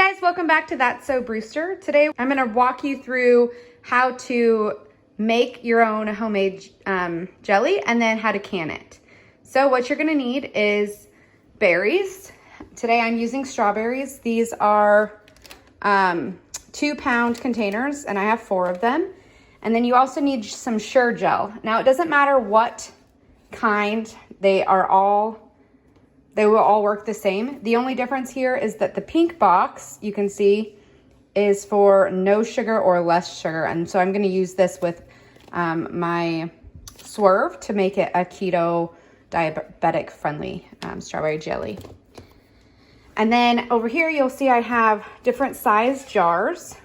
guys, welcome back to That's So Brewster. Today I'm going to walk you through how to make your own homemade jelly and then how to can it. So what you're going to need is berries. Today I'm using strawberries. These are 2-pound containers and I have 4 of them. And then you also need some Sure Gel. Now it doesn't matter what kind, they will all work the same. The only difference here is that the pink box, you can see, is for no sugar or less sugar. And so I'm going to use this with my Swerve to make it a keto diabetic friendly strawberry jelly. And then over here, you'll see I have different size jars.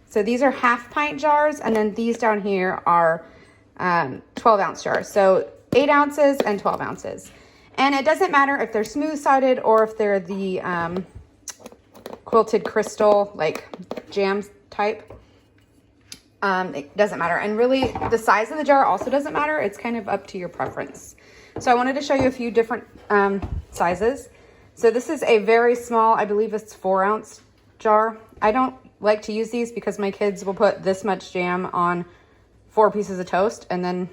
So these are 1/2 pint jars. And then these down here are 12-ounce jars. So 8 ounces and 12 ounces. And it doesn't matter if they're smooth-sided or if they're the quilted crystal, like jam type. It doesn't matter. And really, the size of the jar also doesn't matter. It's kind of up to your preference. So I wanted to show you a few different sizes. So this is a very small, I believe it's 4-ounce jar. I don't like to use these because my kids will put this much jam on 4 pieces of toast, and then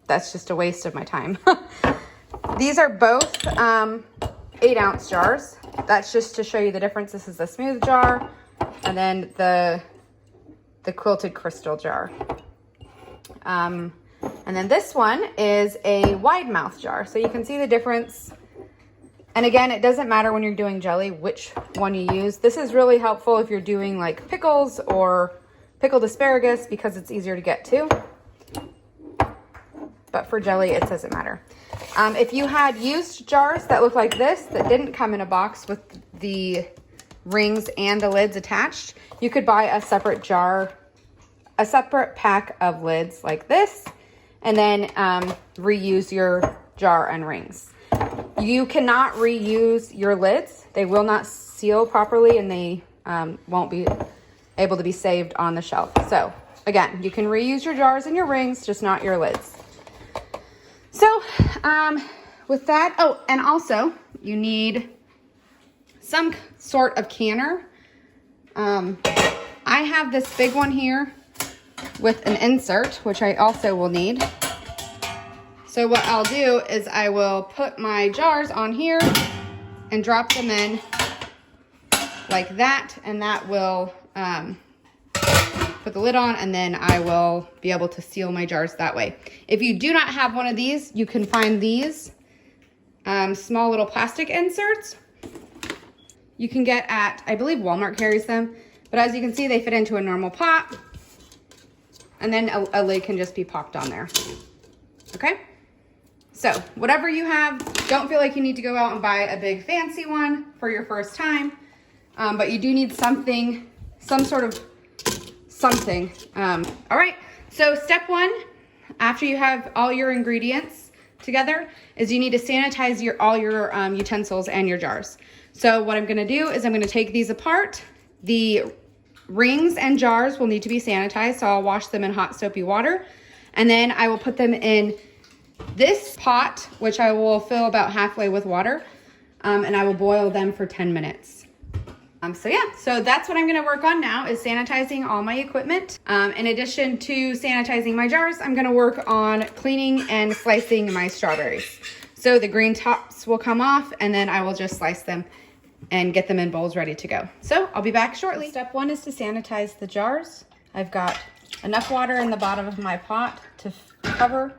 that's just a waste of my time. These are both 8-ounce jars. That's just to show you the difference. This is a smooth jar, and then the quilted crystal jar. And then this one is a wide mouth jar. So you can see the difference. And again, it doesn't matter when you're doing jelly which one you use. This is really helpful if you're doing like pickles or pickled asparagus because it's easier to get to. But for jelly, it doesn't matter. If you had used jars that look like this, that didn't come in a box with the rings and the lids attached, you could buy a separate jar, a separate pack of lids like this, and then reuse your jar and rings. You cannot reuse your lids. They will not seal properly, and they won't be able to be saved on the shelf. So again, you can reuse your jars and your rings, just not your lids. So with that, oh, and also you need some sort of canner. I have this big one here with an insert, which I also will need. So what I'll do is I will put my jars on here and drop them in like that, and that will put the lid on, and then I will be able to seal my jars that way. If you do not have one of these, you can find these small little plastic inserts. You can get at, I believe Walmart carries them, but as you can see, they fit into a normal pot, and then a lid can just be popped on there. Okay? So whatever you have, don't feel like you need to go out and buy a big fancy one for your first time, but you do need something, some sort of something. All right, so step 1, after you have all your ingredients together, is you need to sanitize all your utensils and your jars. So what I'm gonna do is I'm gonna take these apart. The rings and jars will need to be sanitized, so I'll wash them in hot soapy water, and then I will put them in this pot, which I will fill about halfway with water, and I will boil them for 10 minutes. So that's what I'm gonna work on now, is sanitizing all my equipment. In addition to sanitizing my jars, I'm gonna work on cleaning and slicing my strawberries. So the green tops will come off, and then I will just slice them and get them in bowls ready to go. So I'll be back shortly. Step 1 is to sanitize the jars. I've got enough water in the bottom of my pot to cover.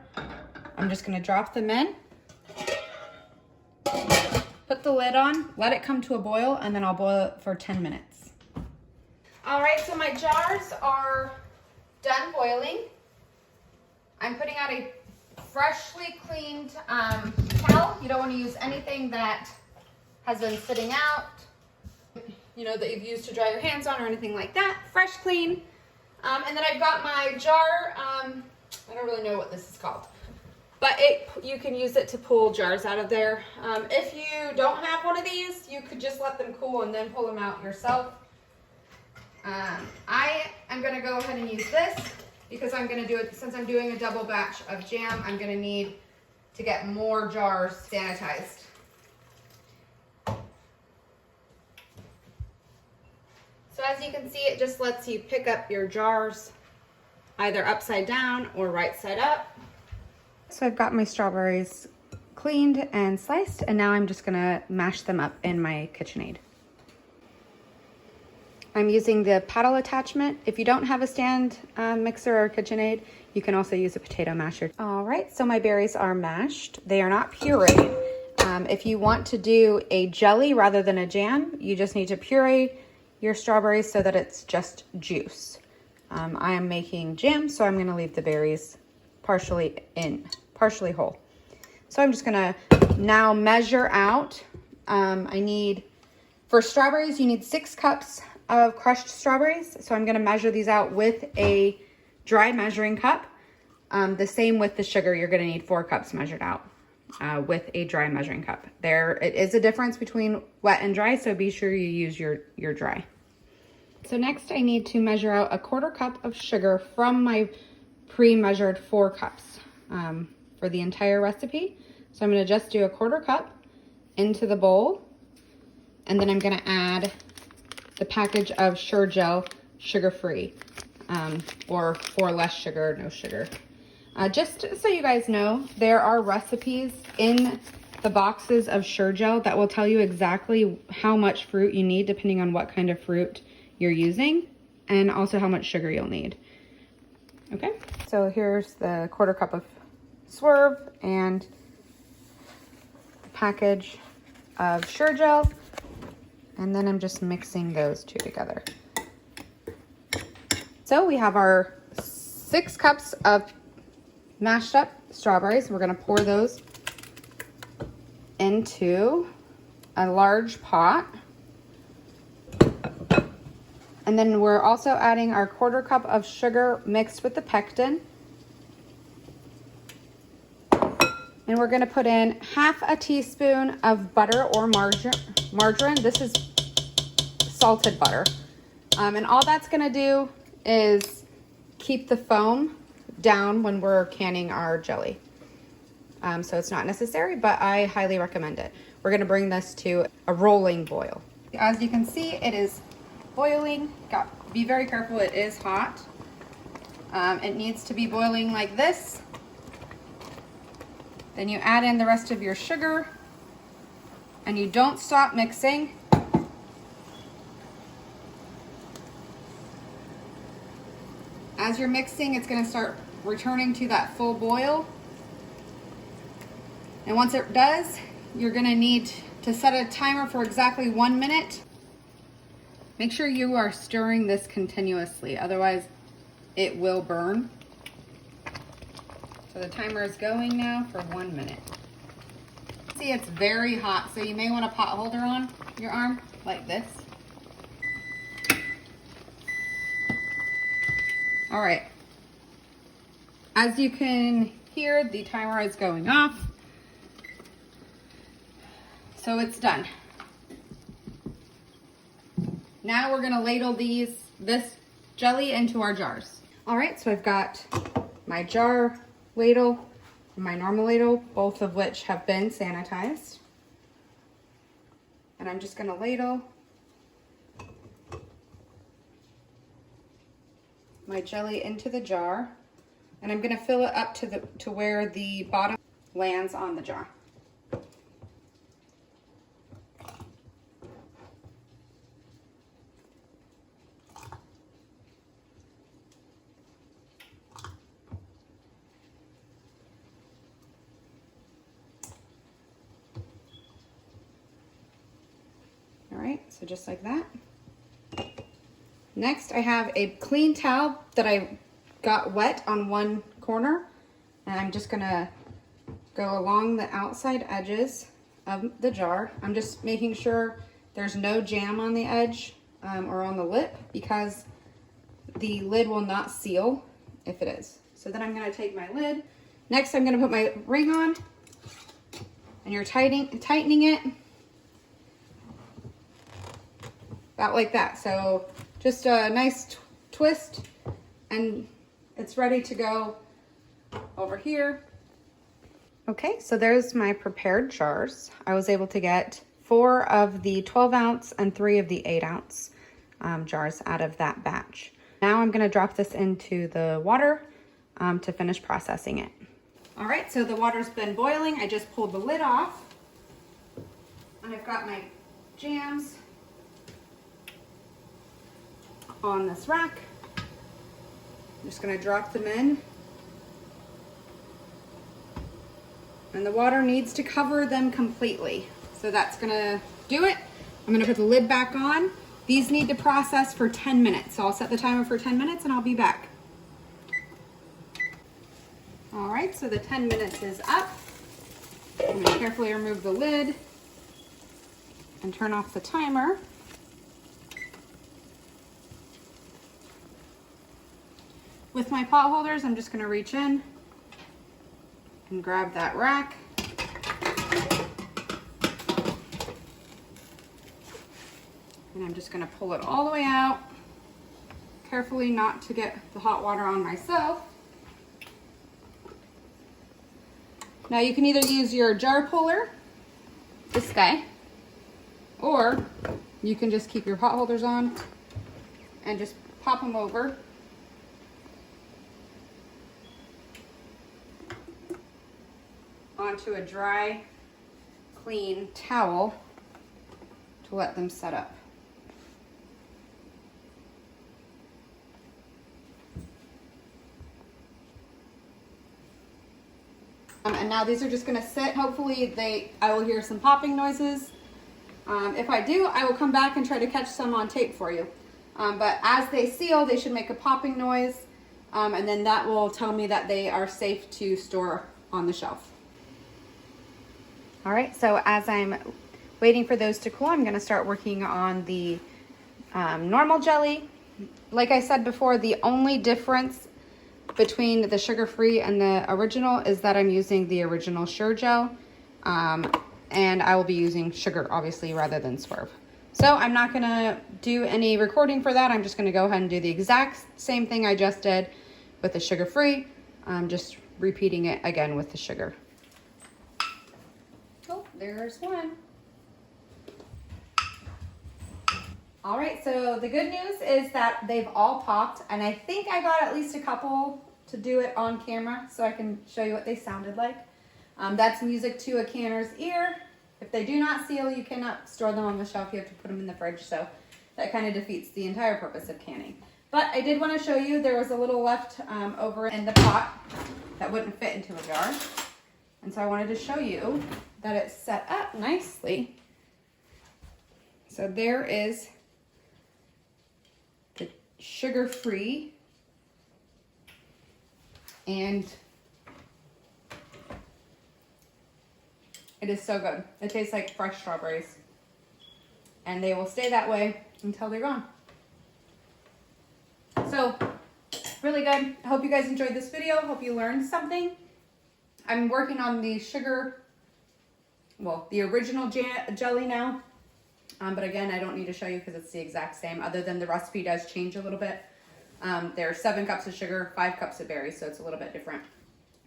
I'm just gonna drop them in. Put the lid on, let it come to a boil, and then I'll boil it for 10 minutes. All right, so my jars are done boiling. I'm putting out a freshly cleaned towel. You don't want to use anything that has been sitting out, you know, that you've used to dry your hands on or anything like that. Fresh, clean. And then I've got my jar, I don't really know what this is called, but you can use it to pull jars out of there. If you don't have one of these, you could just let them cool and then pull them out yourself. I am gonna go ahead and use this because I'm gonna do it, since I'm doing a double batch of jam, I'm gonna need to get more jars sanitized. So as you can see, it just lets you pick up your jars either upside down or right side up. So I've got my strawberries cleaned and sliced, and now I'm just gonna mash them up in my KitchenAid. I'm using the paddle attachment. If you don't have a stand mixer or KitchenAid, you can also use a potato masher. All right, so my berries are mashed. They are not pureed. If you want to do a jelly rather than a jam, you just need to puree your strawberries so that it's just juice. I am making jam, so I'm gonna leave the berries partially whole. So I'm just gonna now measure out. For strawberries, you need 6 cups of crushed strawberries. So I'm gonna measure these out with a dry measuring cup. The same with the sugar, you're gonna need 4 cups measured out with a dry measuring cup. It is a difference between wet and dry, so be sure you use your dry. So next I need to measure out a 1/4 cup of sugar from my pre-measured 4 cups for the entire recipe. So I'm gonna just do a 1/4 cup into the bowl, and then I'm gonna add the package of Sure-Jell sugar-free, or for less sugar, no sugar. Just so you guys know, there are recipes in the boxes of Sure-Jell that will tell you exactly how much fruit you need depending on what kind of fruit you're using, and also how much sugar you'll need. Okay, so here's the 1/4 cup of Swerve and the package of Sure-Jell, and then I'm just mixing those two together. So we have our 6 cups of mashed up strawberries. We're gonna pour those into a large pot. And then we're also adding our 1/4 cup of sugar mixed with the pectin. And we're gonna put in 1/2 teaspoon of butter or margarine. This is salted butter. And all that's gonna do is keep the foam down when we're canning our jelly. So it's not necessary, but I highly recommend it. We're gonna bring this to a rolling boil. As you can see, it is boiling. Be very careful, it is hot. It needs to be boiling like this. Then you add in the rest of your sugar, and you don't stop mixing. As you're mixing, it's gonna start returning to that full boil. And once it does, you're gonna need to set a timer for exactly 1 minute. Make sure you are stirring this continuously, otherwise it will burn. So the timer is going now for 1 minute. See, it's very hot, so you may want a pot holder on your arm like this. All right. As you can hear, the timer is going off. So it's done. Now we're gonna ladle this jelly into our jars. All right, so I've got my jar ladle and my normal ladle, both of which have been sanitized. And I'm just gonna ladle my jelly into the jar, and I'm gonna fill it up to where the bottom lands on the jar. All right, so just like that. Next, I have a clean towel that I got wet on one corner, and I'm just gonna go along the outside edges of the jar. I'm just making sure there's no jam on the edge or on the lip, because the lid will not seal if it is. So then I'm gonna take my lid. Next, I'm gonna put my ring on, and you're tightening it about like that. So just a nice twist, and it's ready to go over here. Okay, so there's my prepared jars. I was able to get 4 of the 12 ounce and 3 of the 8 ounce. jars out of that batch. Now I'm gonna drop this into the water to finish processing it. All right, so the water's been boiling. I just pulled the lid off. And I've got my jams on this rack. I'm just gonna drop them in. And the water needs to cover them completely. So that's gonna do it. I'm gonna put the lid back on. These need to process for 10 minutes. So I'll set the timer for 10 minutes and I'll be back. All right, so the 10 minutes is up. I'm gonna carefully remove the lid and turn off the timer. With my pot holders, I'm just gonna reach in and grab that rack. And I'm just gonna pull it all the way out, carefully not to get the hot water on myself. Now you can either use your jar puller, this guy, or you can just keep your pot holders on and just pop them over. Onto a dry, clean towel to let them set up. And now these are just gonna sit. Hopefully I will hear some popping noises. If I do, I will come back and try to catch some on tape for you. But as they seal, they should make a popping noise. And then that will tell me that they are safe to store on the shelf. All right, so as I'm waiting for those to cool, I'm gonna start working on the normal jelly. Like I said before, the only difference between the sugar-free and the original is that I'm using the original Sure-Jell, and I will be using sugar, obviously, rather than Swerve. So I'm not gonna do any recording for that. I'm just gonna go ahead and do the exact same thing I just did with the sugar-free. I'm just repeating it again with the sugar. Oh, there's one. All right, so the good news is that they've all popped, and I think I got at least a couple to do it on camera so I can show you what they sounded like. That's music to a canner's ear. If they do not seal, you cannot store them on the shelf. You have to put them in the fridge, so that kind of defeats the entire purpose of canning. But I did want to show you there was a little left over in the pot that wouldn't fit into a jar. And so I wanted to show you that it's set up nicely. So there is the sugar-free, and it is so good. It tastes like fresh strawberries, and they will stay that way until they're gone. So really good. I hope you guys enjoyed this video. Hope you learned something. I'm working on the the original jelly now. But again, I don't need to show you because it's the exact same, other than the recipe does change a little bit. There are 7 cups of sugar, 5 cups of berries, so it's a little bit different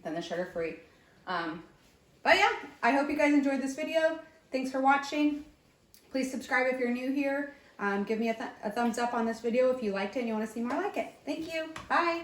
than the sugar-free. But yeah, I hope you guys enjoyed this video. Thanks for watching. Please subscribe if you're new here. Give me a thumbs up on this video if you liked it and you want to see more like it. Thank you. Bye.